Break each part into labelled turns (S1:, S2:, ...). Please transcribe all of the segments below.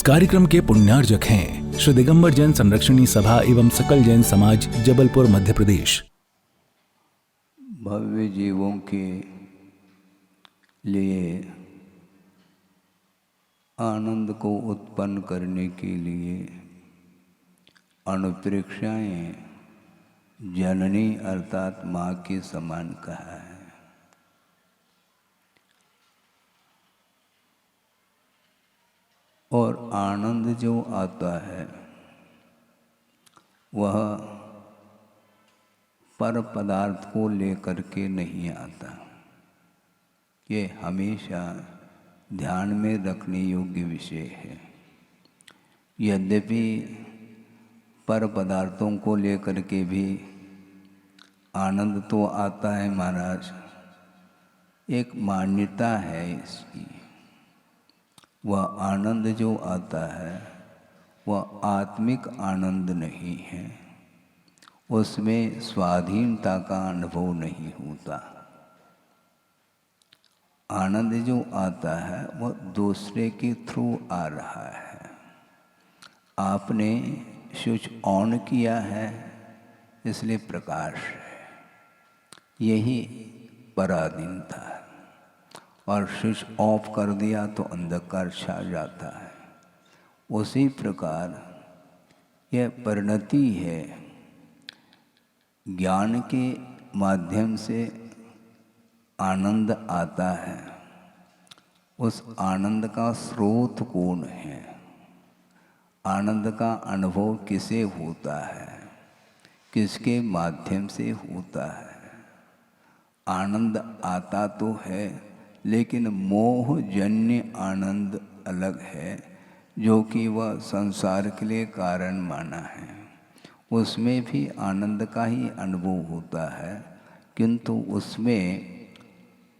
S1: कार्यक्रम के पुण्यार्जक हैं श्री दिगंबर जैन संरक्षणी सभा एवं सकल जैन समाज, जबलपुर, मध्य प्रदेश।
S2: भव्य जीवों के लिए आनंद को उत्पन्न करने के लिए अनुप्रेक्षाएं जननी अर्थात माँ के समान कहा है। और आनंद जो आता है वह पर पदार्थ को लेकर के नहीं आता। ये हमेशा ध्यान में रखने योग्य विषय है। यद्यपि पर पदार्थों को लेकर के भी आनंद तो आता है महाराज, एक मान्यता है इसकी। वह आनंद जो आता है वह आत्मिक आनंद नहीं है, उसमें स्वाधीनता का अनुभव नहीं होता। आनंद जो आता है वह दूसरे के थ्रू आ रहा है। आपने स्विच ऑन किया है इसलिए प्रकाश है, यही पराधीनता है। और स्विच ऑफ कर दिया तो अंधकार छा जाता है। उसी प्रकार यह परिणति है। ज्ञान के माध्यम से आनंद आता है, उस आनंद का स्रोत कौन है? आनंद का अनुभव किसे होता है, किसके माध्यम से होता है? आनंद आता तो है, लेकिन मोहजन्य आनंद अलग है, जो कि वह संसार के लिए कारण माना है। उसमें भी आनंद का ही अनुभव होता है, किंतु उसमें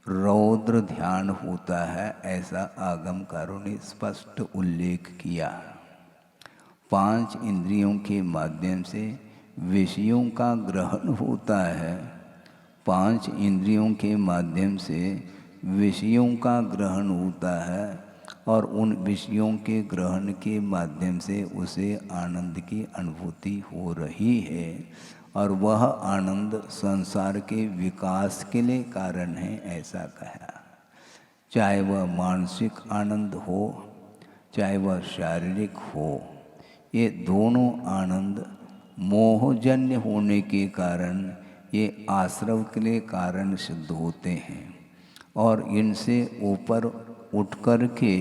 S2: रौद्र ध्यान होता है, ऐसा आगमकारों ने स्पष्ट उल्लेख किया। 5 इंद्रियों के माध्यम से विषयों का ग्रहण होता है। 5 इंद्रियों के माध्यम से विषयों का ग्रहण होता है और उन विषयों के ग्रहण के माध्यम से उसे आनंद की अनुभूति हो रही है। और वह आनंद संसार के विकास के लिए कारण है, ऐसा कहा। चाहे वह मानसिक आनंद हो, चाहे वह शारीरिक हो, ये दोनों आनंद मोहजन्य होने के कारण ये आश्रव के लिए कारण सिद्ध होते हैं। और इनसे ऊपर उठ कर के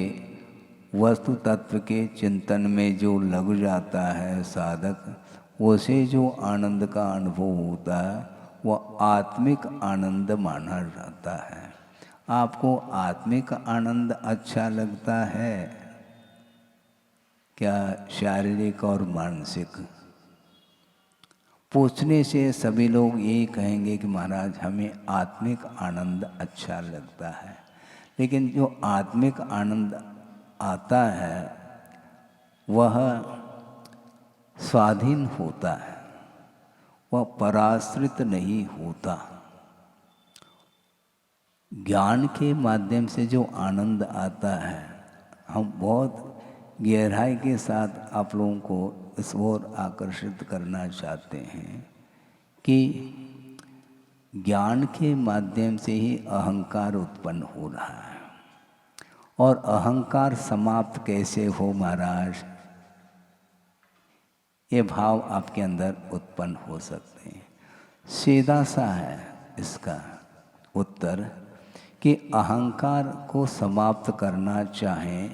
S2: वस्तु तत्व के चिंतन में जो लग जाता है साधक, उसे जो आनंद का अनुभव होता है वह आत्मिक आनंद माना जाता है। आपको आत्मिक आनंद अच्छा लगता है क्या शारीरिक और मानसिक? पूछने से सभी लोग यही कहेंगे कि महाराज हमें आत्मिक आनंद अच्छा लगता है। लेकिन जो आत्मिक आनंद आता है वह स्वाधीन होता है, वह पराश्रित नहीं होता। ज्ञान के माध्यम से जो आनंद आता है, हम बहुत गहराई के साथ आप लोगों को इस ओर आकर्षित करना चाहते हैं कि ज्ञान के माध्यम से ही अहंकार उत्पन्न हो रहा है। और अहंकार समाप्त कैसे हो महाराज? ये भाव आपके अंदर उत्पन्न हो सकते हैं। सीधा सा है इसका उत्तर कि अहंकार को समाप्त करना चाहें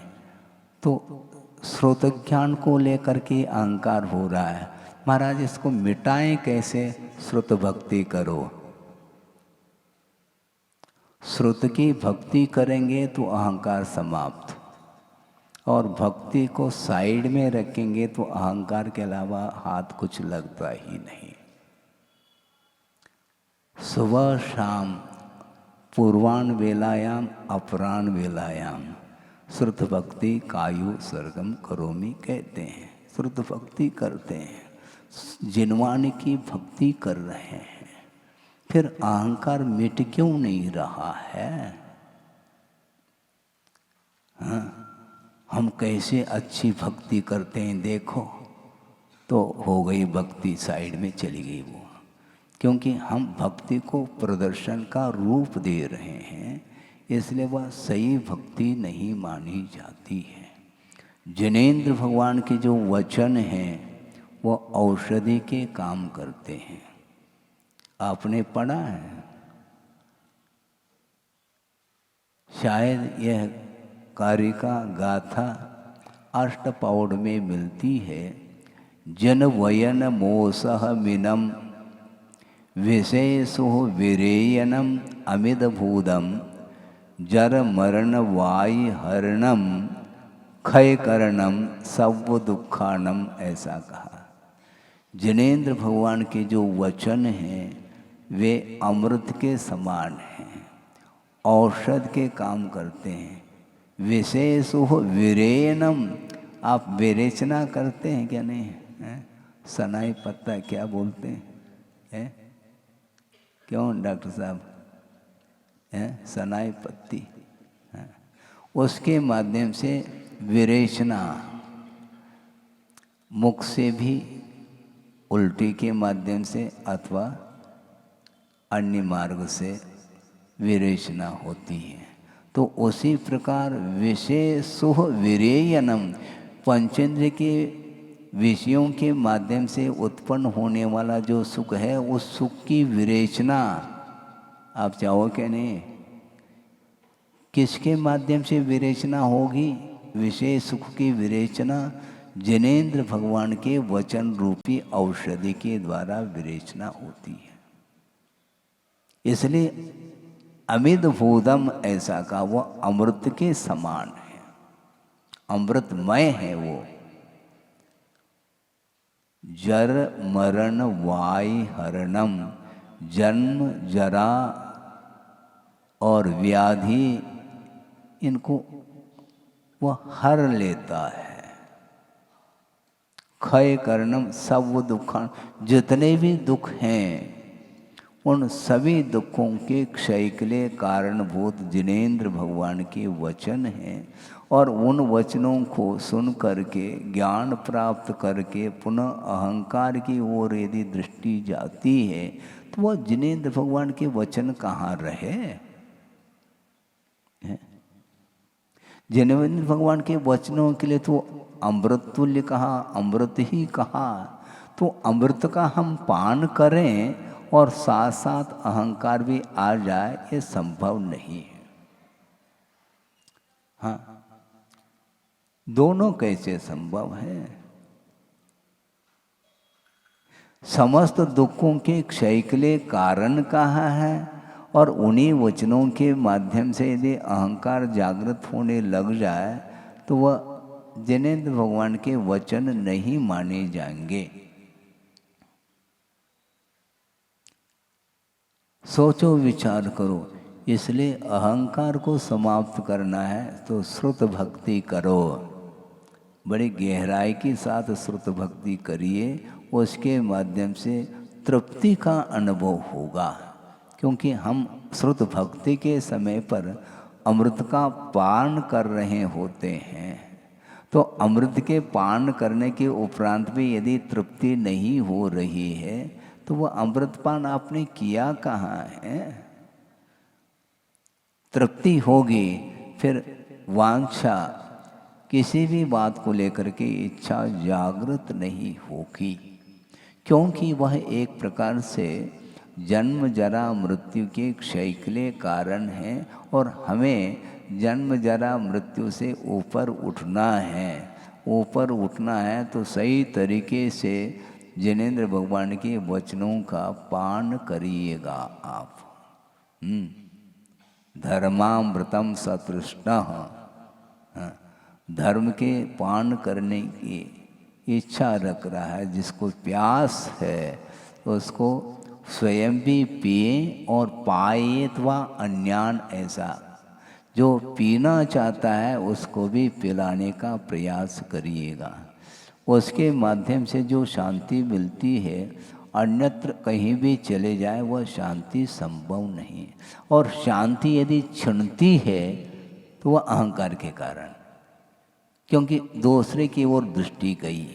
S2: तो श्रोत ज्ञान को लेकर के अहंकार हो रहा है। महाराज इसको मिटाएं कैसे? श्रुत भक्ति करो। श्रुत की भक्ति करेंगे तो अहंकार समाप्त, और भक्ति को साइड में रखेंगे तो अहंकार के अलावा हाथ कुछ लगता ही नहीं। सुबह शाम पूर्वाण वेलायाम अपराण वेलायाम श्रुत भक्ति कायु सर्गम करोमि कहते हैं। श्रुत भक्ति करते हैं, जिनवानी की भक्ति कर रहे हैं, फिर अहंकार मिट क्यों नहीं रहा है? हाँ, हम कैसे अच्छी भक्ति करते हैं देखो, तो हो गई भक्ति, साइड में चली गई वो। क्योंकि हम भक्ति को प्रदर्शन का रूप दे रहे हैं, इसलिए वह सही भक्ति नहीं मानी जाती है। जिनेंद्र भगवान के जो वचन हैं वो औषधि के काम करते हैं। आपने पढ़ा है, शायद यह कारिका गाथा अष्टपौड़ में मिलती है। जन वयन मोसह मिनम विशेषो विरेयनम अमिद भूदम जर मरण वायु हरणम क्षय करणम सब दुखानम, ऐसा कहा। जिनेंद्र भगवान के जो वचन हैं वे अमृत के समान हैं, औषध के काम करते हैं। विशेष विरेयनम, आप विरेचना करते हैं क्या? नहीं है? सनाई पत्ता क्या बोलते हैं? क्यों डॉक्टर साहब? सनाई पत्ती है? उसके माध्यम से विरेचना, मुख से भी उल्टी के माध्यम से अथवा अन्य मार्ग से विरेचना होती है। तो उसी प्रकार विशेषो विरेयनम, पंचेंद्र के विषयों के माध्यम से उत्पन्न होने वाला जो सुख है, उस सुख की विरेचना आप चाहो क्या? नहीं। किसके माध्यम से विरेचना होगी? विशेष सुख की विरेचना जिनेंद्र भगवान के वचन रूपी औषधि के द्वारा विरेचना होती है। इसलिए अमिद भूदम ऐसा का, वह अमृत के समान है, अमृतमय है वो। जर मरण वायु हरणम, जन्म जरा और व्याधि इनको वह हर लेता है। क्षय करणम सब दुखान, जितने भी दुख हैं उन सभी दुखों के क्षय के लिए कारणभूत जिनेंद्र भगवान के वचन हैं। और उन वचनों को सुन करके ज्ञान प्राप्त करके पुनः अहंकार की ओर यदि दृष्टि जाती है तो वह जिनेंद्र भगवान के वचन कहाँ रहे? जिनेंद्र भगवान के वचनों के लिए तो अमृत तुल्य कहा, अमृत ही कहा। तो अमृत का हम पान करें और साथ साथ अहंकार भी आ जाए, ये संभव नहीं है। हाँ, दोनों कैसे संभव है? समस्त दुखों के क्षय के लिए कारण कहाँ है? और उन्हीं वचनों के माध्यम से यदि अहंकार जागृत होने लग जाए तो वह जिनेंद्र भगवान के वचन नहीं माने जाएंगे। सोचो, विचार करो। इसलिए अहंकार को समाप्त करना है तो श्रुत भक्ति करो, बड़ी गहराई के साथ श्रुत भक्ति करिए, उसके माध्यम से तृप्ति का अनुभव होगा। क्योंकि हम श्रुत भक्ति के समय पर अमृत का पान कर रहे होते हैं, तो अमृत के पान करने के उपरांत भी यदि तृप्ति नहीं हो रही है तो वह अमृतपान आपने किया कहाँ है? तृप्ति होगी फिर वांछा, किसी भी बात को लेकर के इच्छा जागृत नहीं होगी, क्योंकि वह एक प्रकार से जन्म जरा मृत्यु के क्षय के लिए कारण है। और हमें जन्म जरा मृत्यु से ऊपर उठना है। ऊपर उठना है तो सही तरीके से जिनेंद्र भगवान के वचनों का पान करिएगा आप। धर्मामृतम सतृष्णः, धर्म के पान करने की इच्छा रख रहा है, जिसको प्यास है उसको स्वयं भी पिए और पाए अथवा अन्यान, ऐसा जो पीना चाहता है उसको भी पिलाने का प्रयास करिएगा। उसके माध्यम से जो शांति मिलती है, अन्यत्र कहीं भी चले जाए वह शांति संभव नहीं। और शांति यदि छिनती है तो वह अहंकार के कारण। क्योंकि दूसरे की ओर दृष्टि गई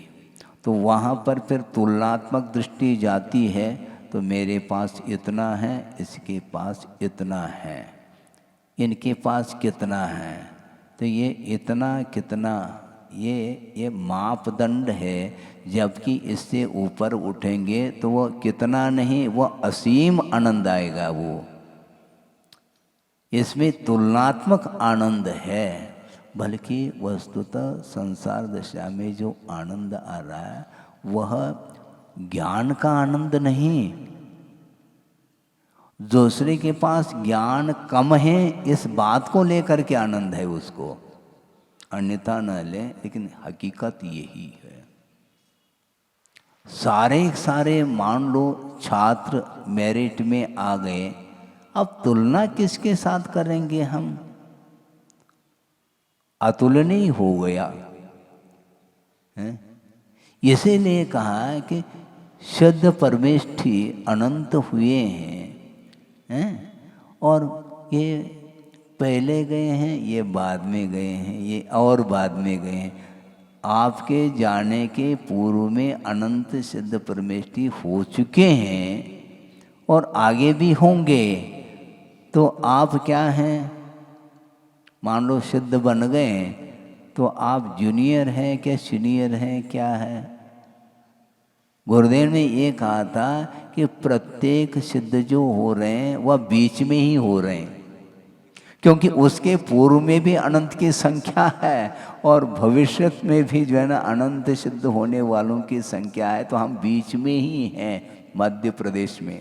S2: तो वहाँ पर फिर तुलनात्मक दृष्टि जाती है, तो मेरे पास इतना है, इसके पास इतना है, इनके पास कितना है, तो ये इतना कितना ये मापदंड है। जबकि इससे ऊपर उठेंगे तो वो कितना नहीं, वो असीम आनंद आएगा। वो इसमें तुलनात्मक आनंद है, बल्कि वस्तुतः संसार दशा में जो आनंद आ रहा है वह ज्ञान का आनंद नहीं। दूसरे के पास ज्ञान कम है इस बात को लेकर के आनंद है उसको, अन्यथा न ले, लेकिन हकीकत यही है। सारे मान लो छात्र मेरिट में आ गए, अब तुलना किसके साथ करेंगे हम? अतुलनीय हो गया है। इसीलिए कहा है कि शुद्ध परमेष्ठी अनंत हुए हैं, और ये पहले गए हैं, ये बाद में गए हैं, ये और बाद में गए हैं। आपके जाने के पूर्व में अनंत सिद्ध परमेष्ठी हो चुके हैं और आगे भी होंगे। तो आप क्या हैं? मान लो सिद्ध बन गए, तो आप जूनियर हैं क्या सीनियर हैं, क्या है? गुरुदेव ने ये कहा था कि प्रत्येक सिद्ध जो हो रहे हैं वह बीच में ही हो रहे हैं, क्योंकि उसके पूर्व में भी अनंत की संख्या है और भविष्य में भी जो है ना अनंत सिद्ध होने वालों की संख्या है। तो हम बीच में ही हैं, मध्य प्रदेश में।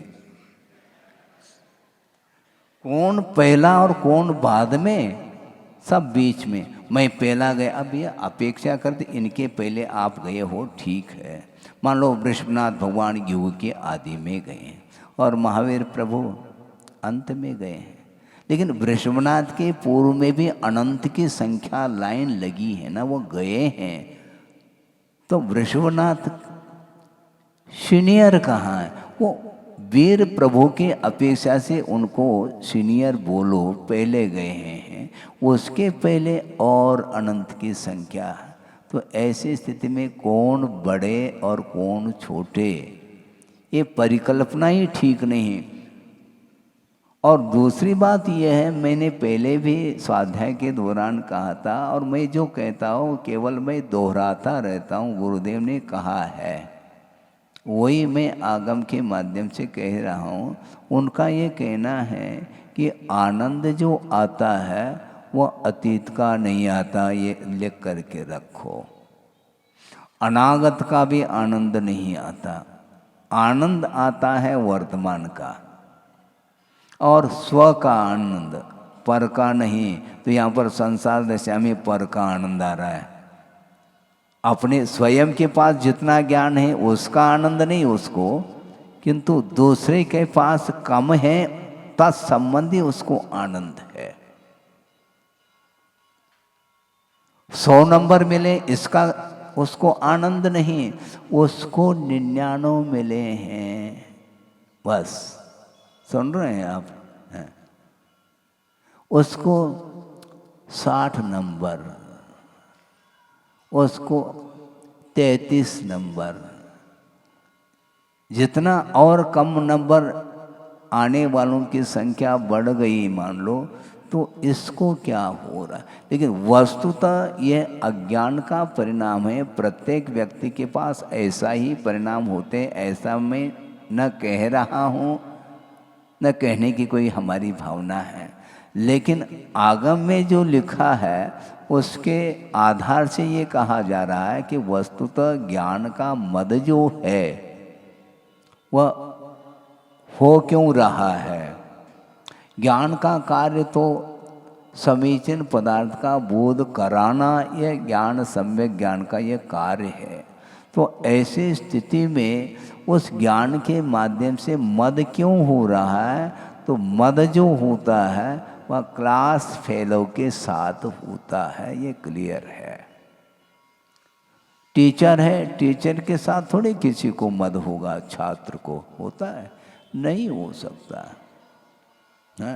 S2: कौन पहला और कौन बाद में? सब बीच में। मैं पहला गया, अब ये अपेक्षा करते इनके पहले आप गए हो, ठीक है। मान लो वृषभनाथ भगवान युग के आदि में गए और महावीर प्रभु अंत में गए हैं, लेकिन वृषभनाथ के पूर्व में भी अनंत की संख्या लाइन लगी है ना, वो गए हैं। तो वृषभनाथ सीनियर कहाँ है? वो वीर प्रभु के अपेक्षा से उनको सीनियर बोलो, पहले गए हैं, उसके पहले और अनंत की संख्या है। तो ऐसी स्थिति में कौन बड़े और कौन छोटे, ये परिकल्पना ही ठीक नहीं। और दूसरी बात यह है, मैंने पहले भी स्वाध्याय के दौरान कहा था, और मैं जो कहता हूँ केवल मैं दोहराता रहता हूँ। गुरुदेव ने कहा है वही मैं आगम के माध्यम से कह रहा हूँ। उनका ये कहना है कि आनंद जो आता है वह अतीत का नहीं आता, ये लिख करके रखो। अनागत का भी आनंद नहीं आता, आनंद आता है वर्तमान का, और स्व का आनंद, पर का नहीं। तो यहाँ पर संसार दशा में पर का आनंद आ रहा है। अपने स्वयं के पास जितना ज्ञान है उसका आनंद नहीं उसको, किंतु दूसरे के पास कम है तत्संबंधी उसको आनंद है। 100 नंबर मिले इसका उसको आनंद नहीं, उसको 99 मिले हैं, बस। सुन रहे हैं आप? उसको 60 नंबर, उसको 33 नंबर, जितना और कम नंबर आने वालों की संख्या बढ़ गई मान लो, तो इसको क्या हो रहा है? लेकिन वस्तुतः यह अज्ञान का परिणाम है। प्रत्येक व्यक्ति के पास ऐसा ही परिणाम होते, ऐसा मैं न कह रहा हूँ, न कहने की कोई हमारी भावना है, लेकिन आगम में जो लिखा है उसके आधार से ये कहा जा रहा है कि वस्तुतः ज्ञान का मद जो है वह हो क्यों रहा है। ज्ञान का कार्य तो समीचीन पदार्थ का बोध कराना, यह ज्ञान सम्यक ज्ञान का यह कार्य है। तो ऐसी स्थिति में उस ज्ञान के माध्यम से मद क्यों हो रहा है? तो मद जो होता है वह क्लास फेलो के साथ होता है, ये क्लियर है। टीचर है, टीचर के साथ थोड़ी किसी को मद होगा, छात्र को होता है? नहीं हो सकता है।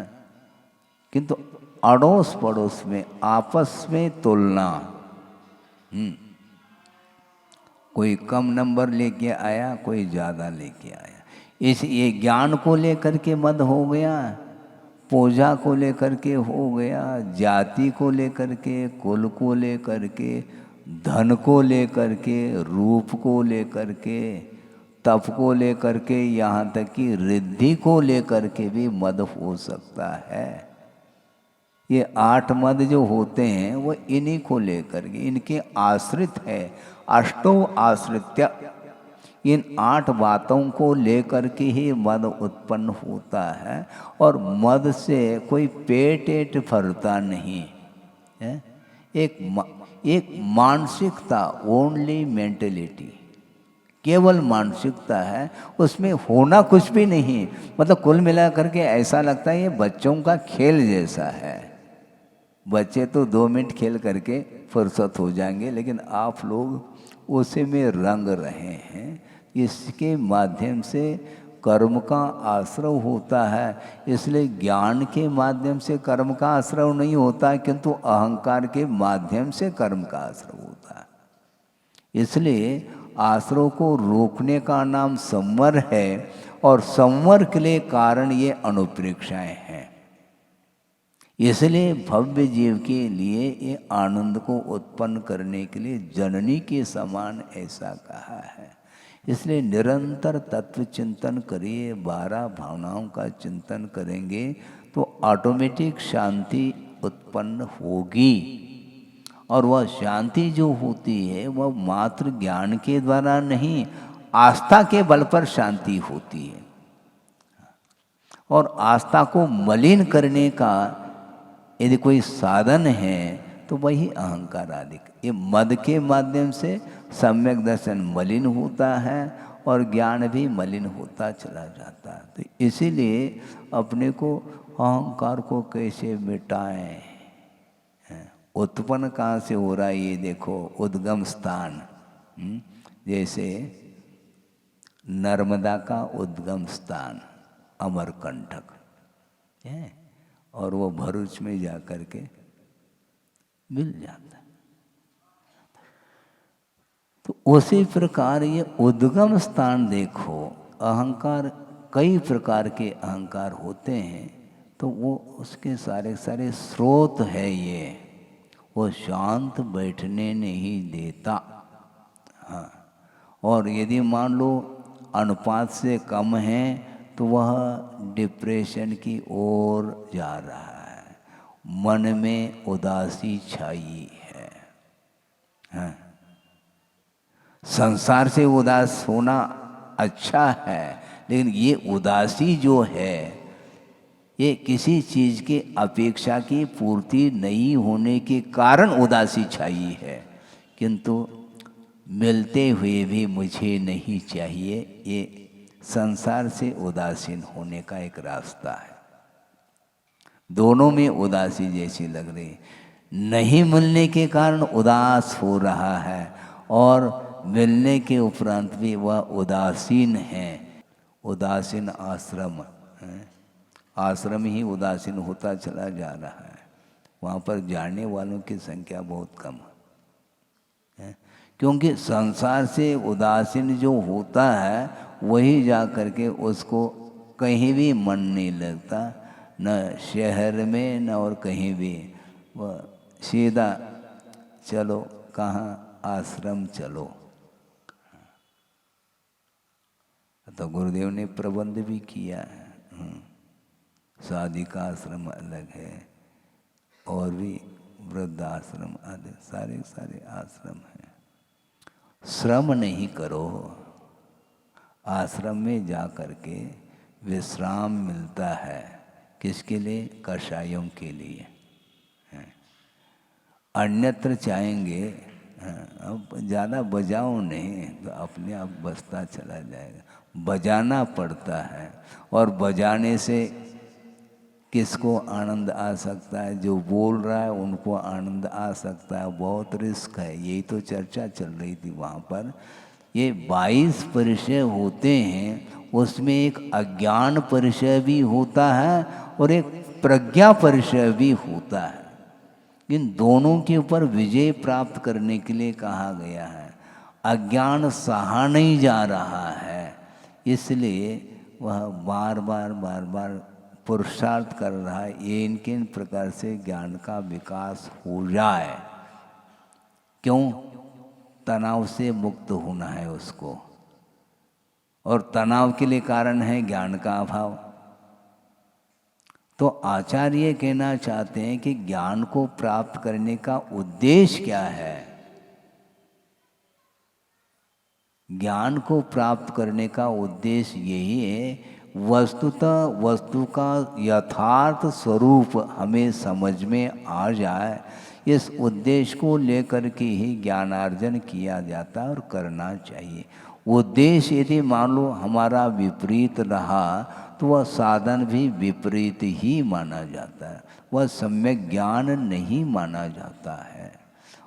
S2: किंतु अड़ोस पड़ोस में आपस में तुलना, कोई कम नंबर लेके आया, कोई ज़्यादा लेके आया। इस ये ज्ञान को लेकर के मद हो गया, पूजा को लेकर के हो गया, जाति को लेकर के, कुल को लेकर के, धन को लेकर के, रूप को लेकर के, तप को लेकर के, यहाँ तक कि रिद्धि को लेकर के भी मद हो सकता है। ये 8 मद जो होते हैं वो इन्हीं को लेकर के, इनके आश्रित है। अष्टो आश्रित्य, इन 8 बातों को लेकर के ही मद उत्पन्न होता है। और मद से कोई पेट एट भरता नहीं है। एक मानसिकता, ओनली मेंटेलिटी, केवल मानसिकता है, उसमें होना कुछ भी नहीं। मतलब कुल मिला करके ऐसा लगता है ये बच्चों का खेल जैसा है। बच्चे तो 2 मिनट खेल करके फुर्सत हो जाएंगे, लेकिन आप लोग उसी में रंग रहे हैं। इसके माध्यम से कर्म का आश्रय होता है। इसलिए ज्ञान के माध्यम से कर्म का आश्रय नहीं होता है, किंतु अहंकार के माध्यम से कर्म का आश्रय होता है। इसलिए आश्रय को रोकने का नाम संवर है, और संवर के लिए कारण ये अनुप्रेक्षाएं हैं। इसलिए भव्य जीव के लिए ये आनंद को उत्पन्न करने के लिए जननी के समान ऐसा कहा है। इसलिए निरंतर तत्व चिंतन करिए, 12 भावनाओं का चिंतन करेंगे तो ऑटोमेटिक शांति उत्पन्न होगी। और वह शांति जो होती है वह मात्र ज्ञान के द्वारा नहीं, आस्था के बल पर शांति होती है। और आस्था को मलिन करने का यदि कोई साधन है तो वही अहंकार आदि। ये मद के माध्यम से सम्यक दर्शन मलिन होता है और ज्ञान भी मलिन होता चला जाता है। तो इसीलिए अपने को अहंकार को कैसे मिटाएं, उत्पन्न कहाँ से हो रहा है ये देखो, उद्गम स्थान। जैसे नर्मदा का उद्गम स्थान अमरकंटक है, और वो भरूच में जा कर के मिल जाता है। तो उसी प्रकार ये उद्गम स्थान देखो, अहंकार कई प्रकार के अहंकार होते हैं, तो वो उसके सारे सारे स्रोत है ये, वो शांत बैठने नहीं देता। हाँ, और यदि मान लो अनुपात से कम है तो वह डिप्रेशन की ओर जा रहा है, मन में उदासी छाई है। हाँ, संसार से उदास होना अच्छा है, लेकिन ये उदासी जो है ये किसी चीज़ की अपेक्षा की पूर्ति नहीं होने के कारण उदासी छाई है। किंतु मिलते हुए भी मुझे नहीं चाहिए, ये संसार से उदासीन होने का एक रास्ता है। दोनों में उदासी जैसी लग रही, नहीं मिलने के कारण उदास हो रहा है और मिलने के उपरांत भी वह उदासीन है। उदासीन आश्रम है, आश्रम ही उदासीन होता चला जा रहा है। वहाँ पर जाने वालों की संख्या बहुत कम है, क्योंकि संसार से उदासीन जो होता है वही जा कर के उसको कहीं भी मन नहीं लगता, न शहर में न और कहीं भी। वह सीधा चलो कहाँ, आश्रम चलो। तो गुरुदेव ने प्रबंध भी किया है। साधिका आश्रम अलग है और भी वृद्धाश्रम आदि सारे सारे आश्रम हैं। श्रम नहीं करो, आश्रम में जा कर के विश्राम मिलता है। किसके लिए? कषायों के लिए। अन्यत्र चाहेंगे अब ज़्यादा बजाओ नहीं तो अपने आप बजता चला जाएगा। बजाना पड़ता है, और बजाने से किसको आनंद आ सकता है? जो बोल रहा है उनको आनंद आ सकता है। बहुत रिस्क है, यही तो चर्चा चल रही थी वहाँ पर। ये 22 परिचय होते हैं, उसमें एक अज्ञान परिचय भी होता है और एक प्रज्ञा परिचय भी होता है। इन दोनों के ऊपर विजय प्राप्त करने के लिए कहा गया है। अज्ञान सहा नहीं जा रहा है, इसलिए वह बार बार पुरुषार्थ कर रहा है ये इनके प्रकार से ज्ञान का विकास हो जाए। क्यों? तनाव से मुक्त होना है उसको, और तनाव के लिए कारण है ज्ञान का अभाव। तो आचार्य कहना चाहते हैं कि ज्ञान को प्राप्त करने का उद्देश्य क्या है। ज्ञान को प्राप्त करने का उद्देश्य यही है, वस्तुतः वस्तु का यथार्थ स्वरूप हमें समझ में आ जाए। इस उद्देश्य को लेकर के ही ज्ञानार्जन किया जाता है और करना चाहिए। उद्देश्य यदि मान लो हमारा विपरीत रहा तो वह साधन भी विपरीत ही माना जाता है, वह सम्यक ज्ञान नहीं माना जाता है।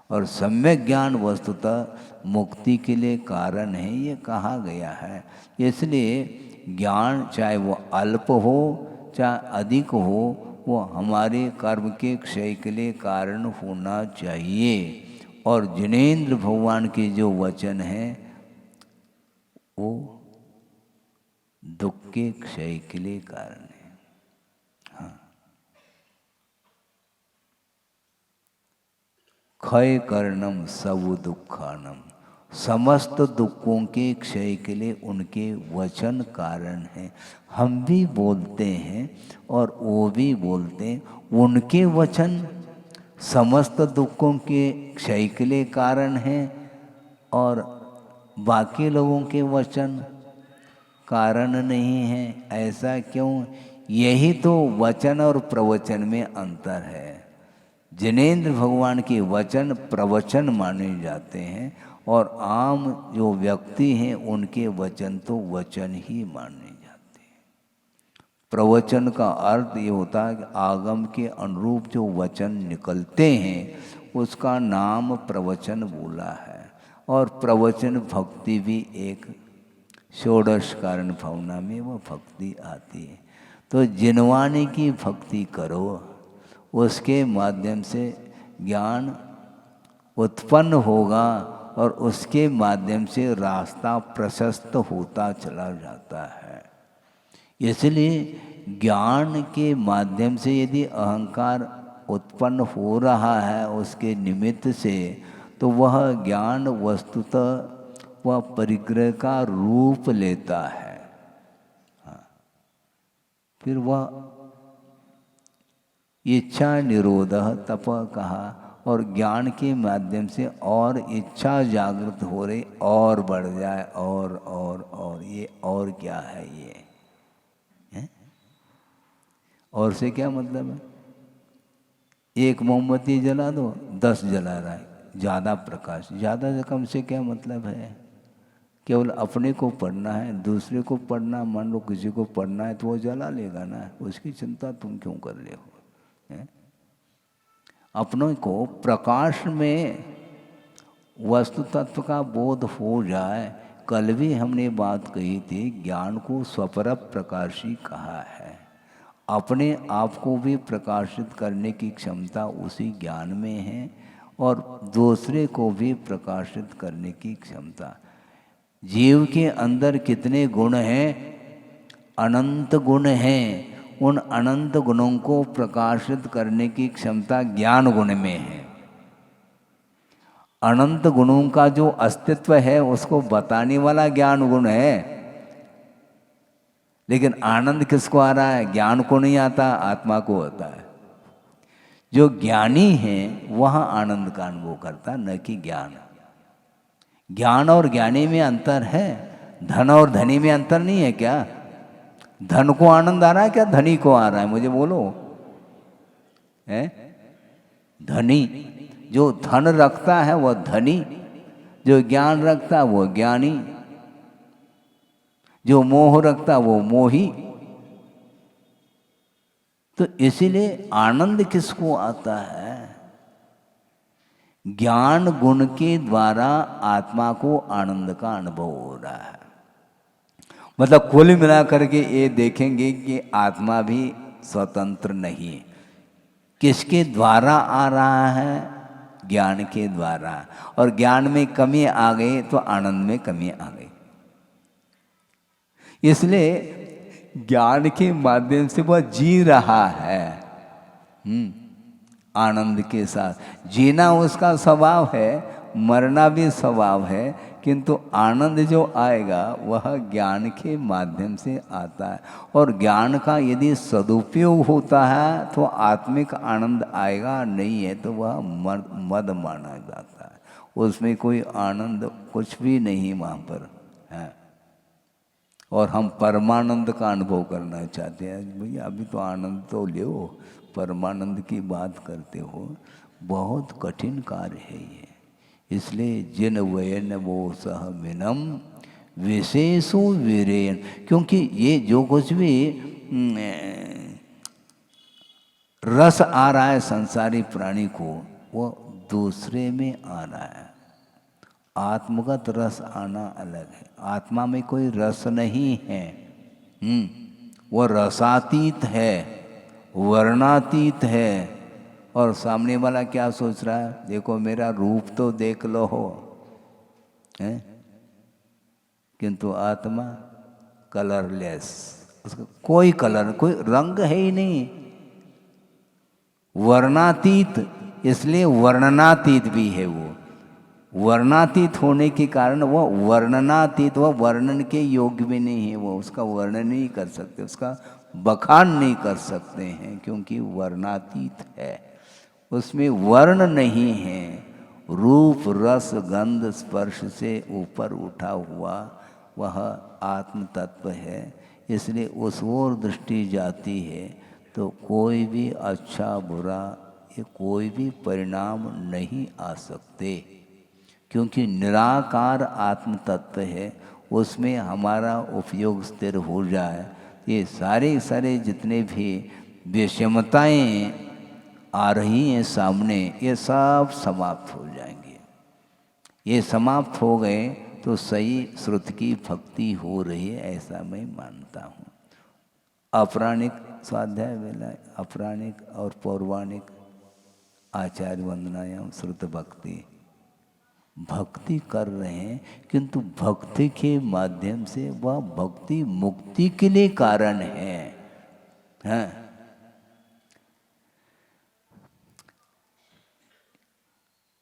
S2: और सम्यक ज्ञान वस्तुतः मुक्ति के लिए कारण है, ये कहा गया है। इसलिए ज्ञान चाहे वो अल्प हो चाहे अधिक हो, वो हमारे कर्म के क्षय के लिए कारण होना चाहिए। और जिनेंद्र भगवान के जो वचन हैं वो दुख के क्षय के लिए कारण है। हाँ, क्षय करणम सब दुखानम, समस्त दुखों के क्षय के लिए उनके वचन कारण हैं। हम भी बोलते हैं और वो भी बोलते हैं, उनके वचन समस्त दुखों के क्षय के लिए कारण हैं और बाकी लोगों के वचन कारण नहीं है। ऐसा क्यों? यही तो वचन और प्रवचन में अंतर है। जिनेंद्र भगवान के वचन प्रवचन माने जाते हैं और आम जो व्यक्ति हैं उनके वचन तो वचन ही माने जाते हैं। प्रवचन का अर्थ ये होता है कि आगम के अनुरूप जो वचन निकलते हैं उसका नाम प्रवचन बोला है। और प्रवचन भक्ति भी एक षोडश कारण भावना में वो भक्ति आती है। तो जिनवानी की भक्ति करो, उसके माध्यम से ज्ञान उत्पन्न होगा और उसके माध्यम से रास्ता प्रशस्त होता चला जाता है। इसलिए ज्ञान के माध्यम से यदि अहंकार उत्पन्न हो रहा है उसके निमित्त से, तो वह ज्ञान वस्तुतः वह परिग्रह का रूप लेता है। हाँ। फिर वह इच्छा निरोधः तप कहा, और ज्ञान के माध्यम से और इच्छा जागृत हो रही और बढ़ जाए और ये और क्या है ये है? और से क्या मतलब है? एक मोमबत्ती जला दो 10 जला रहा है, ज़्यादा प्रकाश, ज़्यादा से कम से क्या मतलब है? केवल अपने को पढ़ना है, दूसरे को पढ़ना, मान लो किसी को पढ़ना है तो वो जला लेगा ना, उसकी चिंता तुम क्यों कर रहे हो? है? अपनों को प्रकाश में वस्तु तत्व का बोध हो जाए। कल भी हमने बात कही थी, ज्ञान को स्वपर प्रकाशी कहा है। अपने आप को भी प्रकाशित करने की क्षमता उसी ज्ञान में है और दूसरे को भी प्रकाशित करने की क्षमता। जीव के अंदर कितने गुण हैं? अनंत गुण हैं। उन अनंत गुणों को प्रकाशित करने की क्षमता ज्ञान गुण में है। अनंत गुणों का जो अस्तित्व है उसको बताने वाला ज्ञान गुण है। लेकिन आनंद किसको आ रहा है? ज्ञान को नहीं आता, आत्मा को आता है। जो ज्ञानी है वह आनंद का अनुभव करता, न कि ज्ञान। ज्ञान और ज्ञानी में अंतर है। धन और धनी में अंतर नहीं है क्या? धन को आनंद आ रहा है क्या धनी को आ रहा है? मुझे बोलो। है धनी, जो धन रखता है वह धनी, जो ज्ञान रखता है वो ज्ञानी, जो मोह रखता है वो मोही। तो इसीलिए आनंद किसको आता है? ज्ञान गुण के द्वारा आत्मा को आनंद का अनुभव हो रहा है। मतलब कुल मिलाकर के ये देखेंगे कि आत्मा भी स्वतंत्र नहीं है। किसके द्वारा आ रहा है? ज्ञान के द्वारा। और ज्ञान में कमी आ गई तो आनंद में कमी आ गई। इसलिए ज्ञान के माध्यम से वह जी रहा है आनंद के साथ। जीना उसका स्वभाव है, मरना भी स्वभाव है, किंतु आनंद जो आएगा वह ज्ञान के माध्यम से आता है। और ज्ञान का यदि सदुपयोग होता है तो आत्मिक आनंद आएगा, नहीं है तो वह मद माना जाता है। उसमें कोई आनंद कुछ भी नहीं वहाँ पर है। और हम परमानंद का अनुभव करना चाहते हैं। भैया अभी तो आनंद तो लो, परमानंद की बात करते हो, बहुत कठिन कार्य है ये। इसलिए जिन वयन वो सह मिनम विशेषो वीरेन, क्योंकि ये जो कुछ भी रस आ रहा है संसारी प्राणी को, वो दूसरे में आ रहा है। आत्मगत रस आना अलग है। आत्मा में कोई रस नहीं है। वो रसातीत है, वर्णातीत है। और सामने वाला क्या सोच रहा है? देखो मेरा रूप तो देख लो हो, है? किंतु आत्मा कलरलेस, उसका कोई कलर, कोई रंग है ही नहीं। वर्णातीत, इसलिए वर्णनातीत भी है। वो वर्णातीत होने के कारण वो वर्णनातीत, वह वर्णन के योग्य भी नहीं है। वो उसका वर्णन नहीं कर सकते, उसका बखान नहीं कर सकते हैं, क्योंकि वर्णातीत है। उसमें वर्ण नहीं है। रूप रस गंध स्पर्श से ऊपर उठा हुआ वह आत्म तत्व है। इसलिए उस ओर दृष्टि जाती है तो कोई भी अच्छा बुरा, ये कोई भी परिणाम नहीं आ सकते, क्योंकि निराकार आत्म तत्व है। उसमें हमारा उपयोग स्थिर हो जाए, ये सारे जितने भी विषमताएं आ रही हैं सामने, ये सब समाप्त हो जाएंगे। ये समाप्त हो गए तो सही श्रुति की भक्ति हो रही है, ऐसा मैं मानता हूँ। अपराणिक स्वाध्याय वेला, अपराणिक और पौराणिक आचार्य वंदनायाम श्रुत भक्ति, भक्ति कर रहे हैं, किंतु भक्ति के माध्यम से वह भक्ति मुक्ति के लिए कारण है।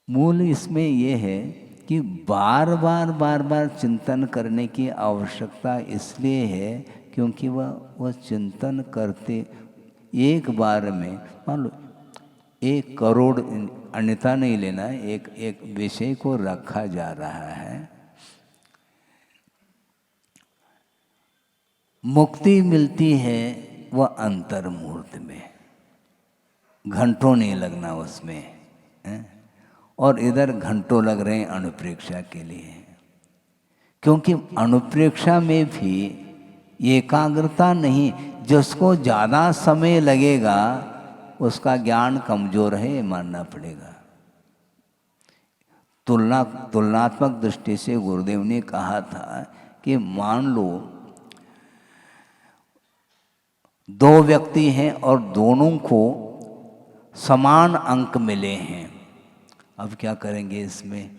S2: मूल इसमें यह है कि बार बार चिंतन करने की आवश्यकता इसलिए है क्योंकि वह चिंतन करते एक बार में, मान लो 1 करोड़, अन्यथा नहीं लेना है, एक विषय को रखा जा रहा है। मुक्ति मिलती है वह अंतर मुहूर्त में, घंटों नहीं लगना उसमें है? और इधर घंटों लग रहे हैं अनुप्रेक्षा के लिए, क्योंकि अनुप्रेक्षा में भी एकाग्रता नहीं। जिसको ज़्यादा समय लगेगा उसका ज्ञान कमजोर है, मानना पड़ेगा। तुलनात्मक दृष्टि से गुरुदेव ने कहा था कि मान लो 2 व्यक्ति हैं और दोनों को समान अंक मिले हैं। अब क्या करेंगे इसमें?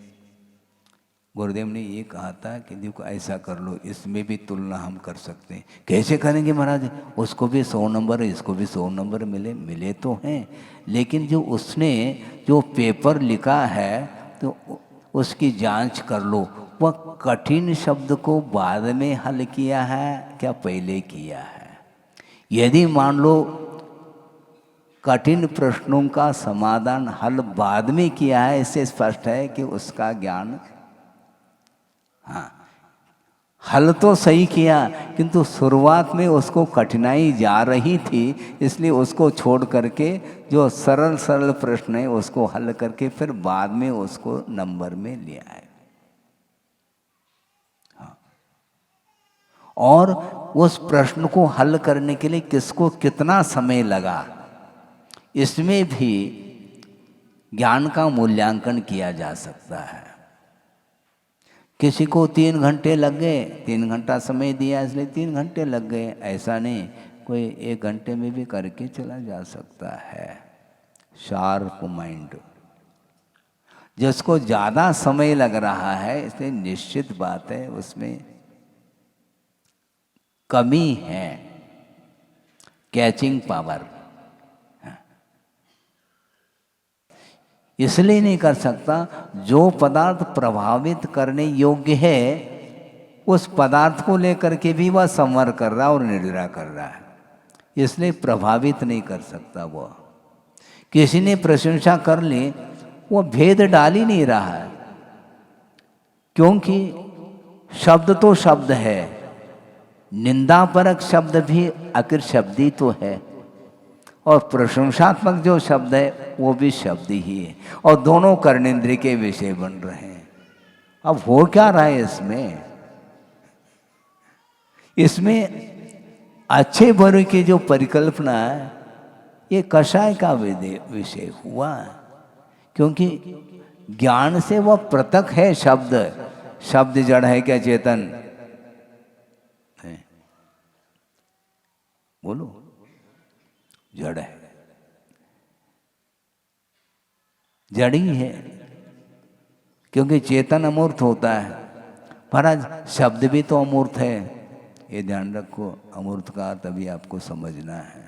S2: गुरुदेव ने ये कहा था कि देखो ऐसा कर लो, इसमें भी तुलना हम कर सकते हैं। कैसे करेंगे महाराज? उसको भी 100 नंबर, इसको भी 100 नंबर मिले तो हैं, लेकिन जो उसने जो पेपर लिखा है तो उसकी जांच कर लो। वह कठिन शब्द को बाद में हल किया है क्या पहले किया है? यदि मान लो कठिन प्रश्नों का समाधान हल बाद में किया है, इससे स्पष्ट है कि उसका ज्ञान, हल तो सही किया, किंतु शुरुआत में उसको कठिनाई जा रही थी, इसलिए उसको छोड़ करके जो सरल प्रश्न है उसको हल करके फिर बाद में उसको नंबर में लिया है। और उस प्रश्न को हल करने के लिए किसको कितना समय लगा, इसमें भी ज्ञान का मूल्यांकन किया जा सकता है। किसी को 3 घंटे लग गए, 3 घंटा समय दिया इसलिए 3 घंटे लग गए, ऐसा नहीं। कोई 1 घंटे में भी करके चला जा सकता है। Sharp mind. जिसको ज़्यादा समय लग रहा है, इसलिए निश्चित बात है उसमें कमी है, कैचिंग पावर। इसलिए नहीं कर सकता। जो पदार्थ प्रभावित करने योग्य है, उस पदार्थ को लेकर के भी वह संवर कर रहा और निद्रा कर रहा है, इसलिए प्रभावित नहीं कर सकता। वह किसी ने प्रशंसा कर ली, वो भेद डाल ही नहीं रहा है, क्योंकि शब्द तो शब्द है, निंदापरक शब्द भी आखिर शब्द ही तो है, और प्रशंसात्मक जो शब्द है वो भी शब्द ही है, और दोनों कर्णेंद्रिय के विषय बन रहे हैं। अब हो क्या रहा है इसमें? इसमें अच्छे बुरे की जो परिकल्पना है, ये कषाय का विषय हुआ, क्योंकि ज्ञान से वह पृथक है। शब्द शब्द जड़ है क्या चेतन है? बोलो, जड़ है, जड़ ही है, क्योंकि चेतन अमूर्त होता है। महाराज शब्द भी तो अमूर्त है, ये ध्यान रखो। अमूर्त का तभी आपको समझना है।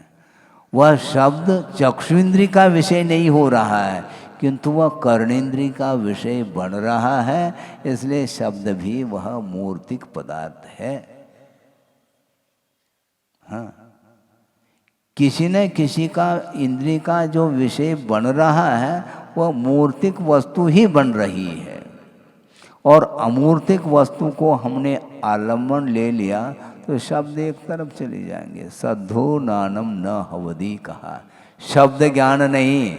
S2: वह शब्द चक्षुइंद्रिय का विषय नहीं हो रहा है, किंतु वह कर्णेंद्रिय का विषय बन रहा है, इसलिए शब्द भी वह मूर्तिक पदार्थ है। हाँ, किसी न किसी का इंद्रिय का जो विषय बन रहा है, वह मूर्तिक वस्तु ही बन रही है, और अमूर्तिक वस्तु को हमने आलम्बन ले लिया तो शब्द एक तरफ चले जाएंगे। सद्धो नानम न हवदी कहा, शब्द ज्ञान नहीं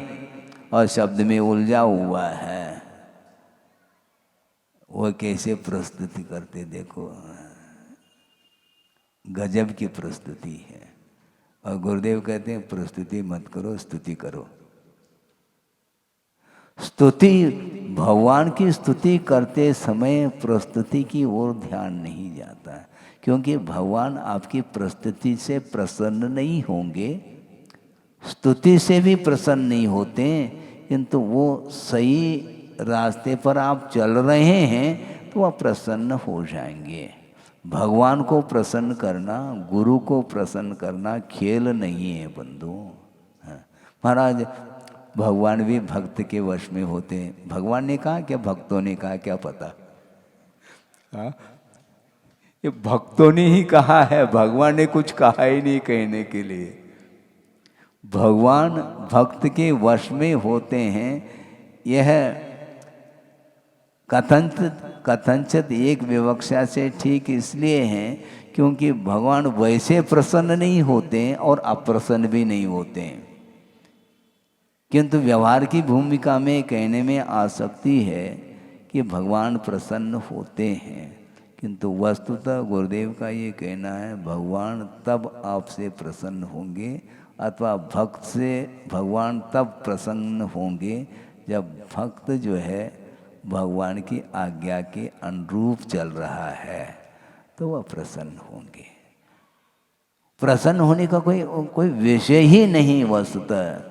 S2: और शब्द में उलझा हुआ है। वो कैसे प्रस्तुति करते देखो, गजब की प्रस्तुति है। और गुरुदेव कहते हैं प्रस्तुति मत करो, स्तुति करो। स्तुति, भगवान की स्तुति करते समय प्रस्तुति की ओर ध्यान नहीं जाता, क्योंकि भगवान आपकी प्रस्तुति से प्रसन्न नहीं होंगे, स्तुति से भी प्रसन्न नहीं होते, किंतु वो सही रास्ते पर आप चल रहे हैं तो वह प्रसन्न हो जाएंगे। भगवान को प्रसन्न करना, गुरु को प्रसन्न करना खेल नहीं है बंधु। महाराज भगवान भी भक्त के वश में होते हैं। भगवान ने कहा क्या, भक्तों ने कहा क्या पता? ये भक्तों ने ही कहा है, भगवान ने कुछ कहा ही नहीं कहने के लिए। भगवान भक्त के वश में होते हैं। यह कथनचित एक विवक्षा से ठीक इसलिए है क्योंकि भगवान वैसे प्रसन्न नहीं होते और अप्रसन्न भी नहीं होते, किंतु व्यवहार की भूमिका में कहने में आसक्ति है कि भगवान प्रसन्न होते हैं, किंतु वस्तुतः गुरुदेव का ये कहना है भगवान तब आपसे प्रसन्न होंगे अथवा भक्त से भगवान तब प्रसन्न होंगे जब भक्त जो है भगवान की आज्ञा के अनुरूप चल रहा है, तो वह प्रसन्न होंगे। प्रसन्न होने का कोई विषय ही नहीं वस्तुतः।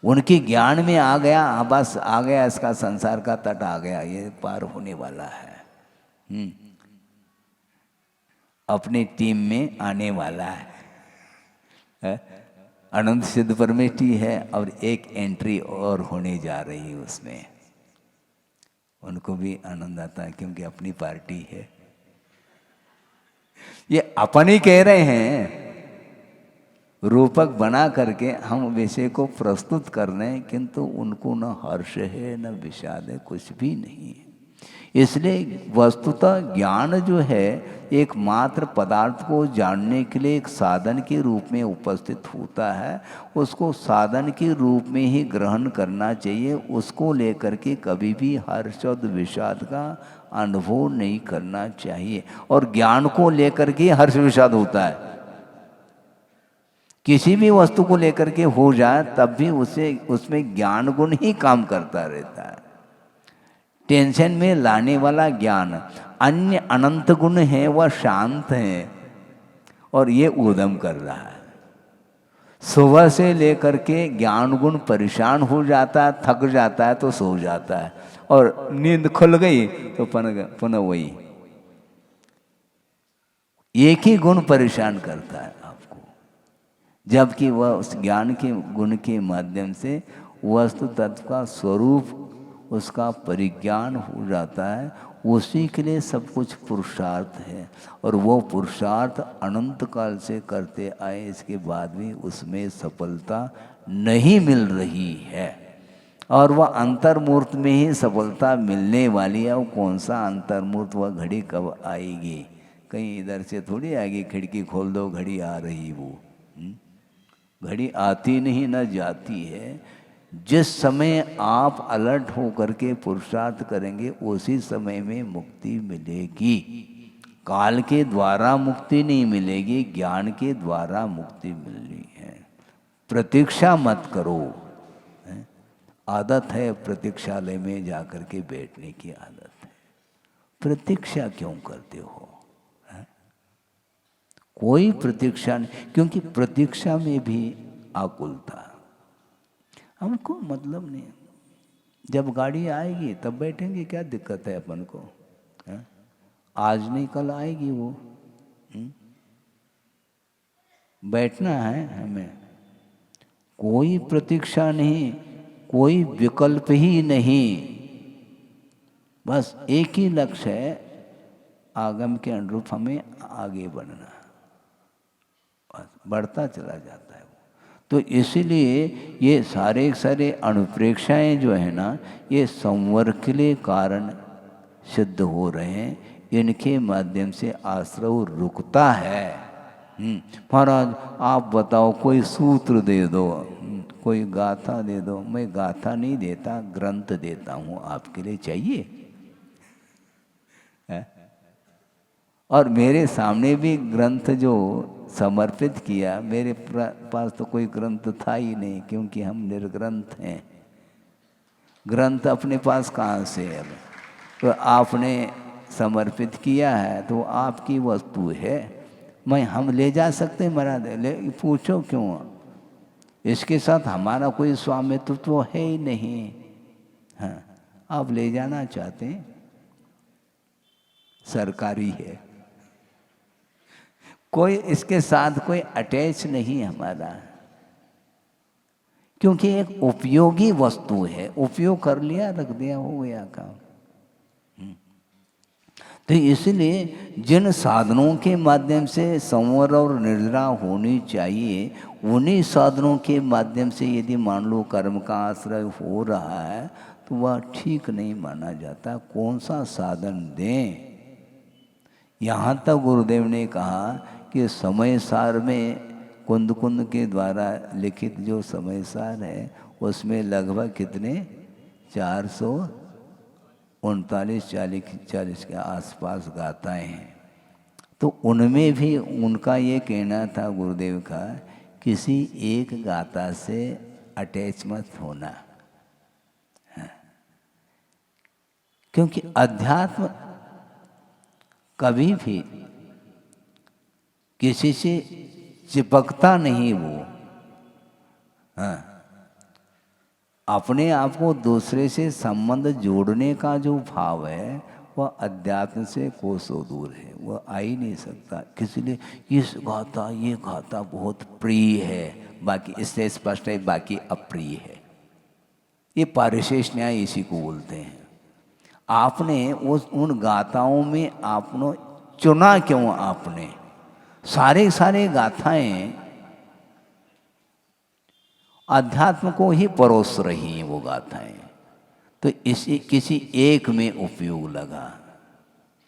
S2: उनके ज्ञान में आ गया, बस आ गया, इसका संसार का तट आ गया, ये पार होने वाला है, अपनी टीम में आने वाला है। अनंत सिद्ध परमेष्ठी है और एक एंट्री और होने जा रही है उसमें। उनको भी आनंद आता है क्योंकि अपनी पार्टी है। ये अपन ही कह रहे हैं, रूपक बना करके हम विषय को प्रस्तुत कर रहे हैं, किंतु उनको न हर्ष है न विषाद है, कुछ भी नहीं है। इसलिए वस्तुतः ज्ञान जो है एकमात्र पदार्थ को जानने के लिए एक साधन के रूप में उपस्थित होता है, उसको साधन के रूप में ही ग्रहण करना चाहिए। उसको लेकर के कभी भी हर्ष और विषाद का अनुभव नहीं करना चाहिए। और ज्ञान को लेकर के हर्ष विषाद होता है, किसी भी वस्तु को लेकर के हो जाए तब भी उसमें ज्ञान गुण ही काम करता रहता है। टेंशन में लाने वाला ज्ञान, अन्य अनंत गुण है वह शांत है और ये उद्यम कर रहा है। सुबह से लेकर के ज्ञान गुण परेशान हो जाता है, थक जाता है तो सो जाता है, और नींद खुल गई तो पुनः वही एक ही गुण परेशान करता है आपको, जबकि वह उस ज्ञान के गुण के माध्यम से वस्तु तत्व का स्वरूप उसका परिज्ञान हो जाता है। उसी के लिए सब कुछ पुरुषार्थ है, और वो पुरुषार्थ अनंत काल से करते आए, इसके बाद भी उसमें सफलता नहीं मिल रही है। और वह अंतर्मूर्त में ही सफलता मिलने वाली है। वो कौन सा अंतर्मूर्त, वह घड़ी कब आएगी? कहीं इधर से थोड़ी आएगी, खिड़की खोल दो घड़ी आ रही वो। घड़ी आती नहीं न जाती है। जिस समय आप अलर्ट हो करके पुरुषार्थ करेंगे उसी समय में मुक्ति मिलेगी। काल के द्वारा मुक्ति नहीं मिलेगी, ज्ञान के द्वारा मुक्ति मिलनी है। प्रतीक्षा मत करो। आदत है प्रतीक्षालय में जाकर के बैठने की आदत है। प्रतीक्षा क्यों करते हो? कोई प्रतीक्षा नहीं, क्योंकि प्रतीक्षा में भी आकुलता, हमको मतलब नहीं। जब गाड़ी आएगी तब बैठेंगे, क्या दिक्कत है अपन को? आज नहीं कल आएगी वो। बैठना है हमें, कोई प्रतीक्षा नहीं, कोई विकल्प ही नहीं। बस एक ही लक्ष्य है, आगम के अनुरूप हमें आगे बढ़ना, बस बढ़ता चला जाता है। तो इसलिए ये सारे सारे अनुप्रेक्षाएं जो है ना, ये संवर के लिए कारण सिद्ध हो रहे हैं। इनके माध्यम से आश्रव रुकता है। महाराज आप बताओ, कोई सूत्र दे दो, कोई गाथा दे दो। मैं गाथा नहीं देता, ग्रंथ देता हूँ आपके लिए, चाहिए है? और मेरे सामने भी ग्रंथ जो समर्पित किया, मेरे पास तो कोई ग्रंथ था ही नहीं, क्योंकि हम निर्ग्रंथ हैं। ग्रंथ अपने पास कहाँ से है? तो आपने समर्पित किया है तो आपकी वस्तु है। हम ले जा सकते महाराज, पूछो क्यों? इसके साथ हमारा कोई स्वामित्व तो है ही नहीं। हाँ, आप ले जाना चाहते हैं, सरकारी है, कोई इसके साथ कोई अटैच नहीं हमारा, क्योंकि एक उपयोगी वस्तु है। उपयोग कर लिया, रख दिया, हो गया काम। तो इसलिए जिन साधनों के माध्यम से संवर और निर्जरा होनी चाहिए, उन्हीं साधनों के माध्यम से यदि मान लो कर्म का आश्रय हो रहा है तो वह ठीक नहीं माना जाता। कौन सा साधन दें? यहाँ तक गुरुदेव ने कहा कि समय सार में कुंद कुंद के द्वारा लिखित जो समय सार है, उसमें लगभग कितने 439-40 के आसपास गाथाएं हैं। तो उनमें भी उनका ये कहना था गुरुदेव का, किसी एक गाथा से अटैच मत होना, क्योंकि अध्यात्म कभी भी किसी से चिपकता नहीं। वो अपने आप को दूसरे से संबंध जोड़ने का जो भाव है वह अध्यात्म से कोसों दूर है, वह आ ही नहीं सकता। इसलिए इस गाथा ये गाथा बहुत प्रिय है, बाकी इससे स्पष्ट है बाकी अप्रिय है। ये पारिशेष न्याय इसी को बोलते हैं। आपने उन गाथाओं में आपने चुना क्यों? आपने सारे गाथाएं अध्यात्म को ही परोस रही हैं वो गाथाएं। तो इसी किसी एक में उपयोग लगा।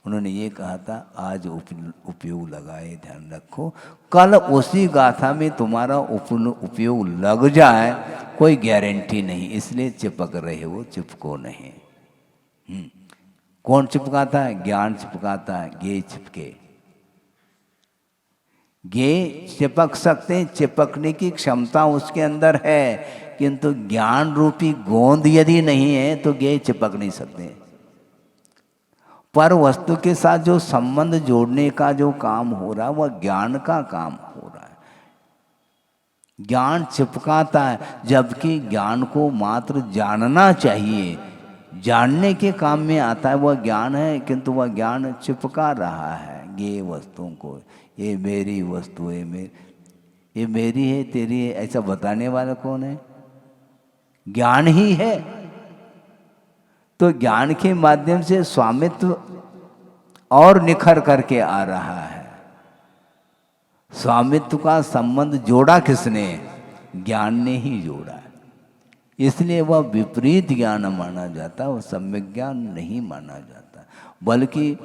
S2: उन्होंने ये कहा था आज उपयोग लगाए, ध्यान रखो, कल उसी गाथा में तुम्हारा उपयोग लग जाए कोई गारंटी नहीं। इसलिए चिपक रहे हो, चिपको नहीं। कौन चिपकाता है? ज्ञान चिपकाता है। गे चिपके, गे चिपक सकते हैं, चिपकने की क्षमता उसके अंदर है, किंतु ज्ञान रूपी गोंद यदि नहीं है तो गे चिपक नहीं सकते। पर वस्तु के साथ जो संबंध जोड़ने का जो काम हो रहा है वह ज्ञान का काम हो रहा है। ज्ञान चिपकाता है, जबकि ज्ञान को मात्र जानना चाहिए, जानने के काम में आता है वह ज्ञान है, किंतु वह ज्ञान चिपका रहा है ये वस्तुओं को। ये मेरी वस्तु है, ये मेरी है, तेरी है, ऐसा बताने वाला कौन है? ज्ञान ही है। तो ज्ञान के माध्यम से स्वामित्व और निखर करके आ रहा है। स्वामित्व का संबंध जोड़ा किसने? ज्ञान ने ही जोड़ा है। इसलिए वह विपरीत ज्ञान माना जाता है, वह सम्यक ज्ञान नहीं माना जाता। बल्कि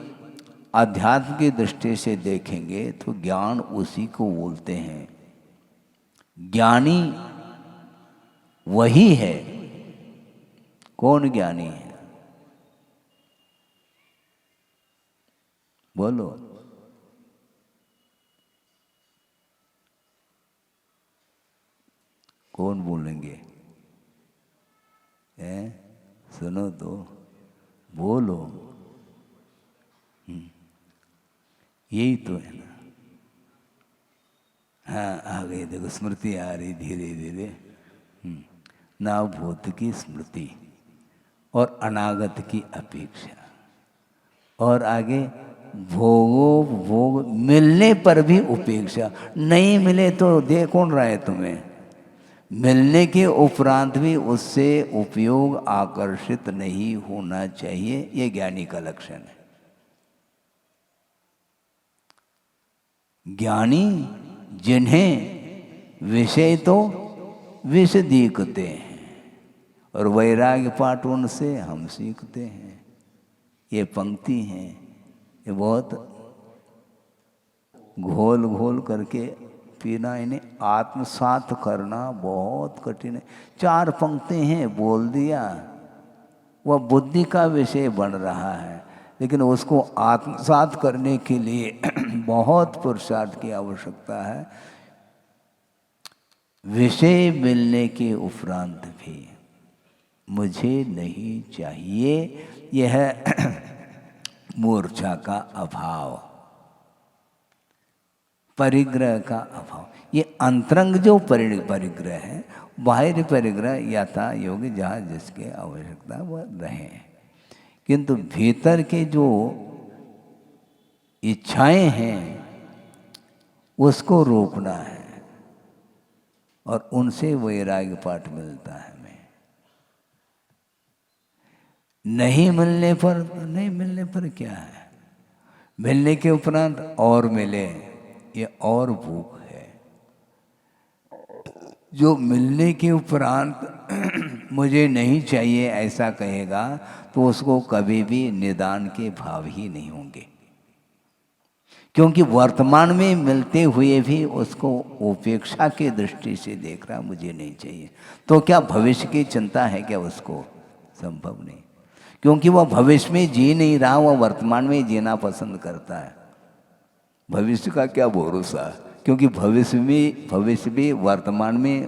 S2: अध्यात्म की दृष्टि से देखेंगे तो ज्ञान उसी को बोलते हैं। ज्ञानी वही है। कौन ज्ञानी है? बोलो। कौन बोलेंगे? सुनो तो, बोलो। यही तो है ना। हाँ, आ गई, देखो स्मृति आ रही धीरे धीरे। ना भूत की स्मृति और अनागत की अपेक्षा, और आगे भोग मिलने पर भी उपेक्षा। नहीं मिले तो दे कौन रहा है तुम्हें? मिलने के उपरांत भी उससे उपयोग आकर्षित नहीं होना चाहिए, ये ज्ञानी का लक्षण है। ज्ञानी जिन्हें विषय तो विष दिखते हैं और वैराग्य पाठ उनसे हम सीखते हैं। ये पंक्ति है, ये बहुत घोल घोल करके पीना, इन्हें आत्मसात करना बहुत कठिन है। 4 पंक्ति हैं, बोल दिया, वह बुद्धि का विषय बन रहा है, लेकिन उसको आत्मसात करने के लिए बहुत पुरुषार्थ की आवश्यकता है। विषय मिलने के उपरांत भी मुझे नहीं चाहिए, यह मूर्छा का अभाव, परिग्रह का अभाव। ये अंतरंग जो परिग्रह है, बाहरी परिग्रह यथा योग्य जहाँ जिसके आवश्यकता वह रहे, किंतु भीतर के जो इच्छाएं हैं उसको रोकना है, और उनसे वैराग्य पाठ मिलता है। हमें नहीं मिलने पर क्या है? मिलने के उपरांत और मिले, ये और भूख है। जो मिलने के उपरांत मुझे नहीं चाहिए ऐसा कहेगा तो उसको कभी भी निदान के भाव ही नहीं होंगे, क्योंकि वर्तमान में मिलते हुए भी उसको उपेक्षा की दृष्टि से देख रहा, मुझे नहीं चाहिए। तो क्या भविष्य की चिंता है क्या उसको? संभव नहीं, क्योंकि वह भविष्य में जी नहीं रहा, वह वर्तमान में जीना पसंद करता है। भविष्य का क्या भरोसा, क्योंकि भविष्य भी वर्तमान में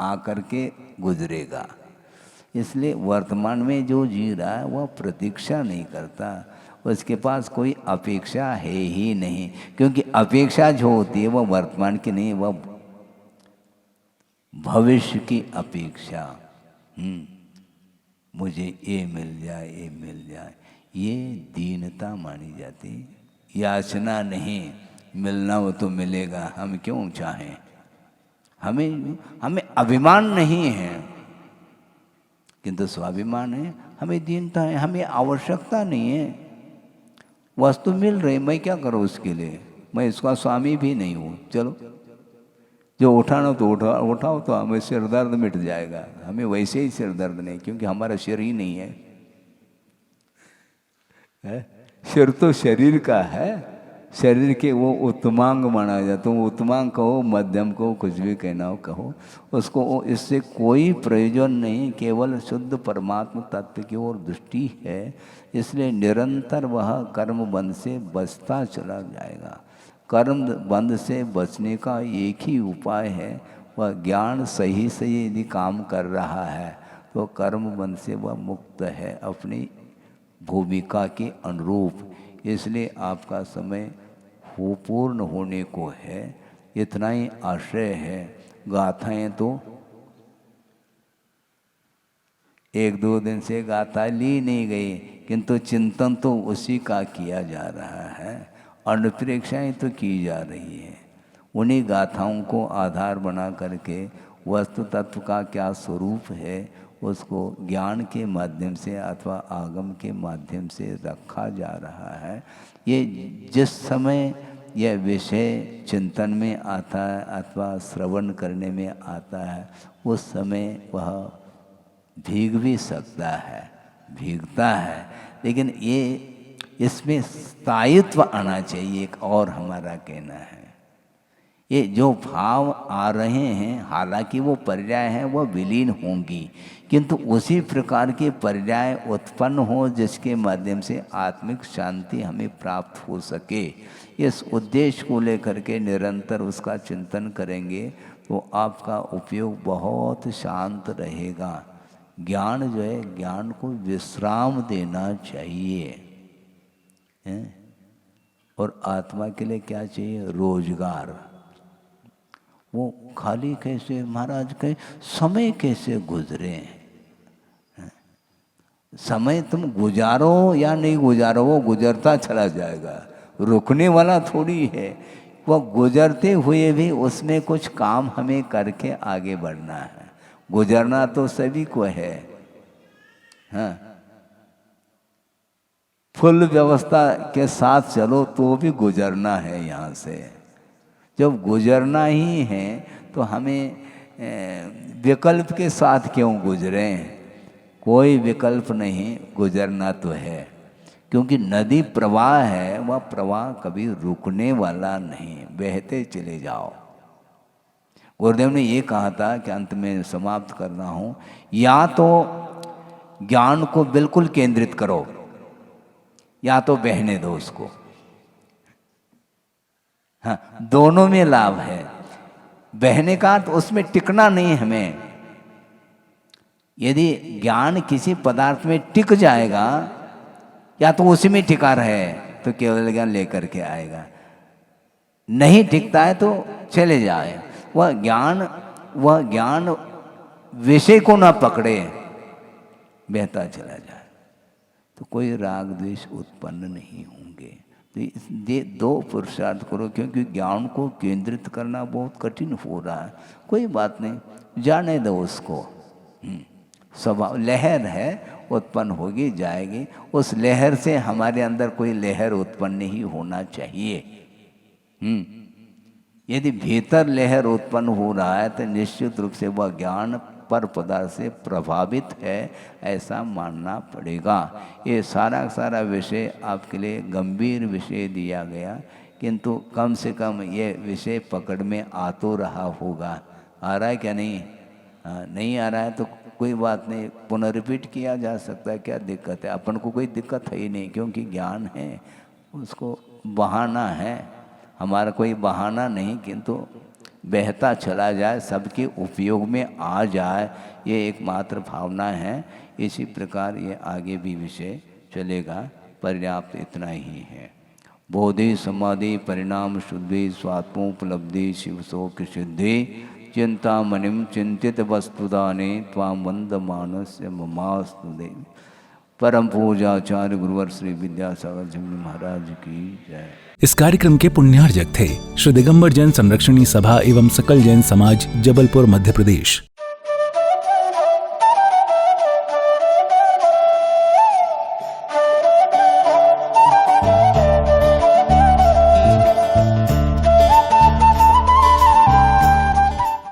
S2: आकर के गुजरेगा। इसलिए वर्तमान में जो जी रहा है वह प्रतीक्षा नहीं करता, उसके पास कोई अपेक्षा है ही नहीं, क्योंकि अपेक्षा जो होती है वह वर्तमान की नहीं, वह भविष्य की अपेक्षा। मुझे ये मिल जाए, ये मिल जाए, ये दीनता मानी जाती। याचना नहीं, मिलना हो तो मिलेगा, हम क्यों चाहें? हमें अभिमान नहीं है, किंतु स्वाभिमान है। हमें दीनता है, हमें आवश्यकता नहीं है। वस्तु मिल रही, मैं क्या करूँ उसके लिए? मैं इसका स्वामी भी नहीं हूँ। चलो, जो उठाना तो उठाओ, तो हमें सिर दर्द मिट जाएगा। हमें वैसे ही सिर दर्द नहीं, क्योंकि हमारा सिर ही नहीं है। सिर तो शरीर का है, शरीर के वो उत्तमांग माना जाता है। उत्तमांग कहो, मध्यम कहो, कुछ भी कहना हो कहो, उसको इससे कोई प्रयोजन नहीं, केवल शुद्ध परमात्मा तत्व की ओर दृष्टि है। इसलिए निरंतर वह कर्म बंध से बचता चला जाएगा। कर्म बंध से बचने का एक ही उपाय है, वह ज्ञान सही सही यदि काम कर रहा है तो कर्म बंध से वह मुक्त है अपनी भूमिका के अनुरूप। इसलिए आपका समय पूर्ण होने को है। इतना ही आश्रय है। गाथाएं तो 1-2 दिन से गाथा ली नहीं गई, किंतु चिंतन तो उसी का किया जा रहा है, अनुप्रेक्षाएं तो की जा रही है। उन्हीं गाथाओं को आधार बना करके वस्तु तत्व का क्या स्वरूप है उसको ज्ञान के माध्यम से अथवा आगम के माध्यम से रखा जा रहा है। ये जिस समय यह विषय चिंतन में आता है अथवा श्रवण करने में आता है, उस समय वह भीग भी सकता है, भीगता है, लेकिन ये इसमें स्थायित्व आना चाहिए। एक और हमारा कहना है, ये जो भाव आ रहे हैं हालांकि वो पर्याय हैं, वो विलीन होंगी, किंतु उसी प्रकार के पर्याय उत्पन्न हो जिसके माध्यम से आत्मिक शांति हमें प्राप्त हो सके। इस उद्देश्य को लेकर के निरंतर उसका चिंतन करेंगे तो आपका उपयोग बहुत शांत रहेगा। ज्ञान जो है, ज्ञान को विश्राम देना चाहिए है? और आत्मा के लिए क्या चाहिए? रोजगार। वो खाली कैसे महाराज के समय कैसे गुजरे, समय तुम गुजारो या नहीं गुजारो वो गुजरता चला जाएगा, रुकने वाला थोड़ी है। वह गुजरते हुए भी उसमें कुछ काम हमें करके आगे बढ़ना है। गुजरना तो सभी को है, हाँ, फुल व्यवस्था के साथ चलो तो भी गुजरना है यहाँ से। जब गुजरना ही है तो हमें विकल्प के साथ क्यों गुजरें? कोई विकल्प नहीं, गुजरना तो है, क्योंकि नदी प्रवाह है, वह प्रवाह कभी रुकने वाला नहीं, बहते चले जाओ। गुरुदेव ने ये कहा था कि अंत में समाप्त कर रहा हूँ, या तो ज्ञान को बिल्कुल केंद्रित करो या तो बहने दो उसको। हाँ, दोनों में लाभ है। बहने का तो उसमें टिकना नहीं हमें। यदि ज्ञान किसी पदार्थ में टिक जाएगा या तो उसी में टिका रहे तो केवल ज्ञान लेकर के आएगा, नहीं टिकता है तो चले जाए। वह ज्ञान विषय को ना पकड़े, बहता चला जाए तो कोई राग द्वेष उत्पन्न नहीं होंगे। तो ये 2 पुरुषार्थ करो, क्योंकि ज्ञान को केंद्रित करना बहुत कठिन हो रहा है। कोई बात नहीं, जाने दो उसको। स्वभाव लहर है, उत्पन्न होगी जाएगी। उस लहर से हमारे अंदर कोई लहर उत्पन्न नहीं होना चाहिए। यदि भीतर लहर उत्पन्न हो रहा है तो निश्चित रूप से वह ज्ञान पर पदार्थ से प्रभावित है, ऐसा मानना पड़ेगा। ये सारा विषय आपके लिए गंभीर विषय दिया गया, किंतु कम से कम ये विषय पकड़ में आ तो रहा होगा। आ रहा है क्या? नहीं नहीं आ रहा है तो कोई बात नहीं, पुनर्रिपीट किया जा सकता है। क्या दिक्कत है? अपन को कोई दिक्कत है ही नहीं, क्योंकि ज्ञान है, उसको बहाना है, हमारा कोई बहाना नहीं, किंतु बहता चला जाए, सबके उपयोग में आ जाए, ये एकमात्र भावना है। इसी प्रकार ये आगे भी विषय चलेगा। पर्याप्त इतना ही है। बोधि समाधि परिणाम शुद्धि स्वात्मोपलब्धि शिवशोक सिद्धि चिंतामणिम चिंतित वस्तुदाने त्वां वंद मानस्य ममास्तु देवी। परम पूजाचार्य गुरुवर श्री विद्यासागर जी महाराज की जय।
S1: इस कार्यक्रम के पुण्यार्जक थे श्री दिगंबर जैन संरक्षणी सभा एवं सकल जैन समाज, जबलपुर, मध्य प्रदेश।